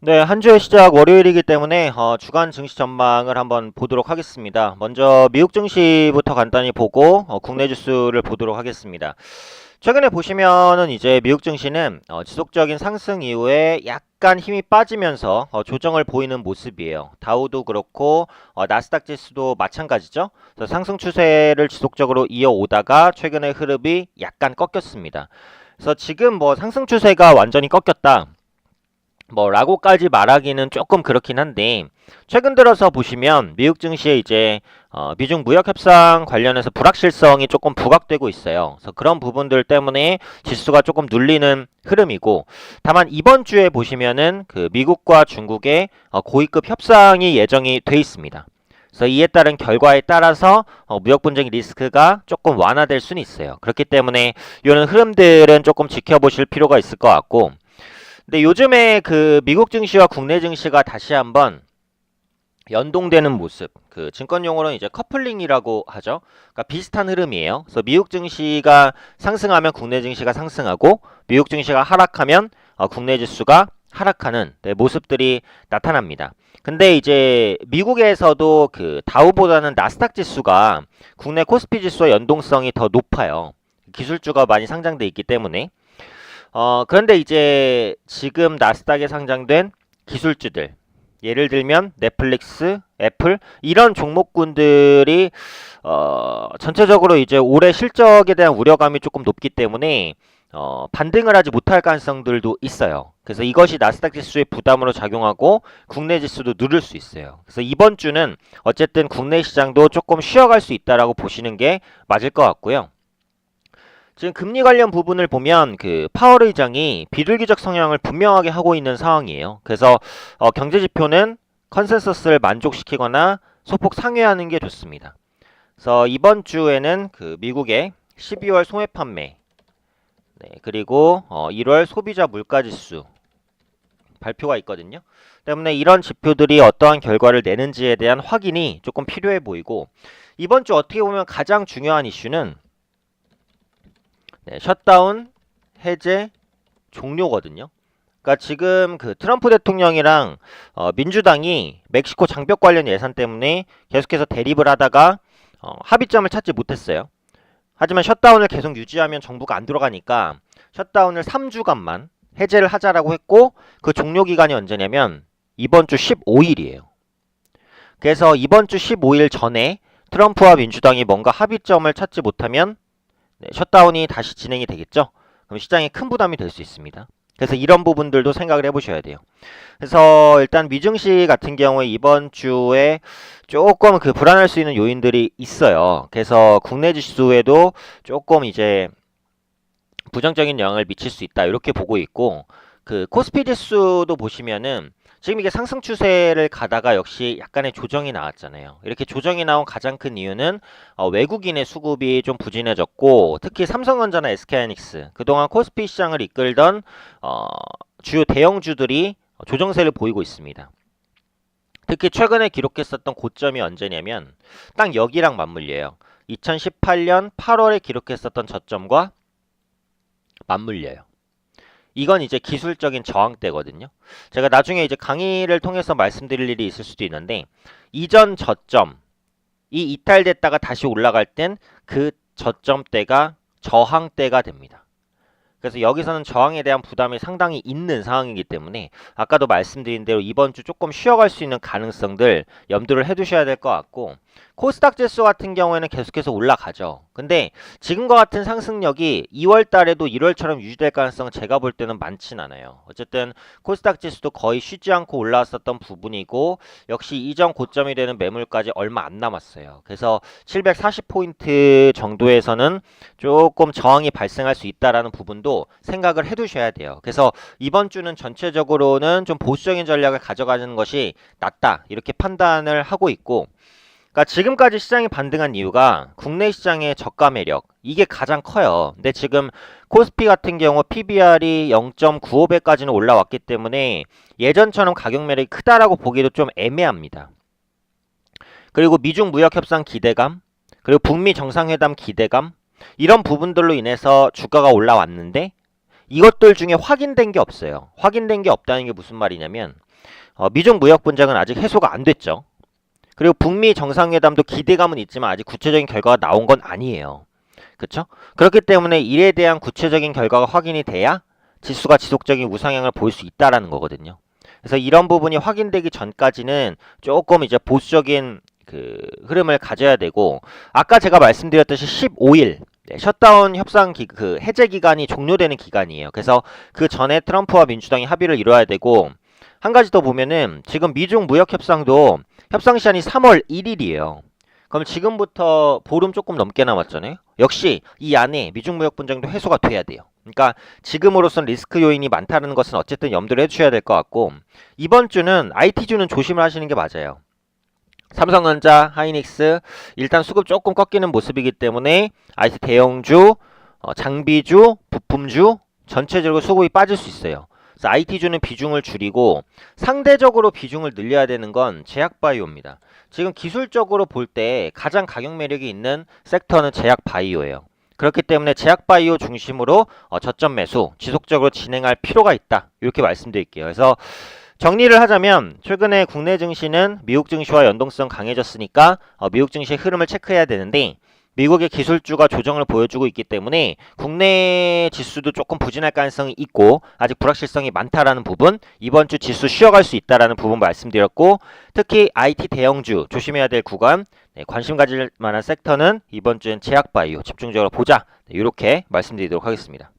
네, 한 주의 시작 월요일이기 때문에 주간 증시 전망을 한번 보도록 하겠습니다. 먼저 미국 증시부터 간단히 보고 국내 지수를 보도록 하겠습니다. 최근에 보시면은 이제 미국 증시는 지속적인 상승 이후에 약간 힘이 빠지면서 조정을 보이는 모습이에요. 다우도 그렇고 나스닥 지수도 마찬가지죠. 그래서 상승 추세를 지속적으로 이어오다가 최근에 흐름이 약간 꺾였습니다. 그래서 지금 뭐 상승 추세가 완전히 꺾였다, 뭐 라고까지 말하기는 조금 그렇긴 한데, 최근 들어서 보시면 미국 증시에 이제 미중 무역 협상 관련해서 불확실성이 조금 부각되고 있어요. 그래서 그런 부분들 때문에 지수가 조금 눌리는 흐름이고, 다만 이번 주에 보시면은 그 미국과 중국의 고위급 협상이 예정이 돼 있습니다. 그래서 이에 따른 결과에 따라서 무역 분쟁 리스크가 조금 완화될 수는 있어요. 그렇기 때문에 이런 흐름들은 조금 지켜보실 필요가 있을 것 같고, 근데 요즘에 그 미국 증시와 국내 증시가 다시 한번 연동되는 모습, 그 증권 용어로는 이제 커플링이라고 하죠. 그러니까 비슷한 흐름이에요. 그래서 미국 증시가 상승하면 국내 증시가 상승하고, 미국 증시가 하락하면 국내 지수가 하락하는 모습들이 나타납니다. 근데 이제 미국에서도 그 다우보다는 나스닥 지수가 국내 코스피 지수와 연동성이 더 높아요. 기술주가 많이 상장돼 있기 때문에. 그런데 이제 지금 나스닥에 상장된 기술주들, 예를 들면 넷플릭스, 애플 이런 종목군들이 전체적으로 이제 올해 실적에 대한 우려감이 조금 높기 때문에 반등을 하지 못할 가능성들도 있어요. 그래서 이것이 나스닥 지수의 부담으로 작용하고 국내 지수도 누를 수 있어요. 그래서 이번 주는 어쨌든 국내 시장도 조금 쉬어갈 수 있다라고 보시는 게 맞을 것 같고요. 지금 금리 관련 부분을 보면 그 파월 의장이 비둘기적 성향을 분명하게 하고 있는 상황이에요. 그래서 경제 지표는 컨센서스를 만족시키거나 소폭 상회하는 게 좋습니다. 그래서 이번 주에는 그 미국의 12월 소매 판매, 네, 그리고 1월 소비자 물가 지수 발표가 있거든요. 때문에 이런 지표들이 어떠한 결과를 내는지에 대한 확인이 조금 필요해 보이고, 이번 주 어떻게 보면 가장 중요한 이슈는 셧다운 해제 종료거든요. 그러니까 지금 그 트럼프 대통령이랑 민주당이 멕시코 장벽 관련 예산 때문에 계속해서 대립을 하다가 합의점을 찾지 못했어요. 하지만 셧다운을 계속 유지하면 정부가 안 들어가니까 셧다운을 3주간만 해제를 하자라고 했고, 그 종료 기간이 언제냐면 이번 주 15일이에요. 그래서 이번 주 15일 전에 트럼프와 민주당이 뭔가 합의점을 찾지 못하면 셧다운이 다시 진행이 되겠죠. 그럼 시장에 큰 부담이 될 수 있습니다. 그래서 이런 부분들도 생각을 해보셔야 돼요. 그래서 일단 미증시 같은 경우에 이번 주에 조금 그 불안할 수 있는 요인들이 있어요. 그래서 국내 지수에도 조금 이제 부정적인 영향을 미칠 수 있다, 이렇게 보고 있고, 그 코스피 지수도 보시면은 지금 이게 상승 추세를 가다가 역시 약간의 조정이 나왔잖아요. 이렇게 조정이 나온 가장 큰 이유는 외국인의 수급이 좀 부진해졌고, 특히 삼성전자나 SK하이닉스, 그동안 코스피 시장을 이끌던 주요 대형주들이 조정세를 보이고 있습니다. 특히 최근에 기록했었던 고점이 언제냐면 딱 여기랑 맞물려요. 2018년 8월에 기록했었던 저점과 맞물려요. 이건 이제 기술적인 저항대거든요. 제가 나중에 이제 강의를 통해서 말씀드릴 일이 있을 수도 있는데, 이전 저점이 이탈됐다가 다시 올라갈 땐 그 저점대가 저항대가 됩니다. 그래서 여기서는 저항에 대한 부담이 상당히 있는 상황이기 때문에 아까도 말씀드린 대로 이번 주 조금 쉬어갈 수 있는 가능성들 염두를 해두셔야 될 것 같고, 코스닥 지수 같은 경우에는 계속해서 올라가죠. 근데 지금과 같은 상승력이 2월 달에도 1월처럼 유지될 가능성은 제가 볼 때는 많진 않아요. 어쨌든 코스닥 지수도 거의 쉬지 않고 올라왔었던 부분이고, 역시 이전 고점이 되는 매물까지 얼마 안 남았어요. 그래서 740포인트 정도에서는 조금 저항이 발생할 수 있다라는 부분도 생각을 해두셔야 돼요. 그래서 이번 주는 전체적으로는 좀 보수적인 전략을 가져가는 것이 낫다, 이렇게 판단을 하고 있고, 그러니까 지금까지 시장이 반등한 이유가 국내 시장의 저가 매력, 이게 가장 커요. 근데 지금 코스피 같은 경우 PBR이 0.95배까지는 올라왔기 때문에 예전처럼 가격 매력이 크다라고 보기도 좀 애매합니다. 그리고 미중 무역 협상 기대감, 그리고 북미 정상회담 기대감, 이런 부분들로 인해서 주가가 올라왔는데, 이것들 중에 확인된 게 없어요. 확인된 게 없다는 게 무슨 말이냐면 미중 무역 분쟁은 아직 해소가 안 됐죠. 그리고 북미 정상회담도 기대감은 있지만 아직 구체적인 결과가 나온 건 아니에요. 그렇죠? 그렇기 때문에 이에 대한 구체적인 결과가 확인이 돼야 지수가 지속적인 우상향을 보일 수 있다라는 거거든요. 그래서 이런 부분이 확인되기 전까지는 조금 이제 보수적인 그 흐름을 가져야 되고, 아까 제가 말씀드렸듯이 15일 셧다운 협상 그 해제 기간이 종료되는 기간이에요. 그래서 그 전에 트럼프와 민주당이 합의를 이뤄야 되고, 한 가지 더 보면은 지금 미중 무역 협상도 협상 시한이 3월 1일이에요. 그럼 지금부터 보름 조금 넘게 남았잖아요. 역시 이 안에 미중 무역 분쟁도 해소가 돼야 돼요. 그러니까 지금으로선 리스크 요인이 많다는 것은 어쨌든 염두를 해주셔야 될 것 같고, 이번 주는 IT주는 조심을 하시는 게 맞아요. 삼성전자, 하이닉스 일단 수급 조금 꺾이는 모습이기 때문에 IT 대형주, 장비주, 부품주 전체적으로 수급이 빠질 수 있어요. 그래서 IT주는 비중을 줄이고 상대적으로 비중을 늘려야 되는 건 제약바이오입니다. 지금 기술적으로 볼 때 가장 가격 매력이 있는 섹터는 제약바이오예요. 그렇기 때문에 제약바이오 중심으로 저점 매수 지속적으로 진행할 필요가 있다. 이렇게 말씀드릴게요. 그래서 정리를 하자면 최근에 국내 증시는 미국 증시와 연동성 강해졌으니까 미국 증시의 흐름을 체크해야 되는데, 미국의 기술주가 조정을 보여주고 있기 때문에 국내 지수도 조금 부진할 가능성이 있고 아직 불확실성이 많다라는 부분, 이번 주 지수 쉬어갈 수 있다라는 부분 말씀드렸고, 특히 IT 대형주 조심해야 될 구간, 관심 가질 만한 섹터는 이번 주엔 제약바이오 집중적으로 보자. 이렇게 말씀드리도록 하겠습니다.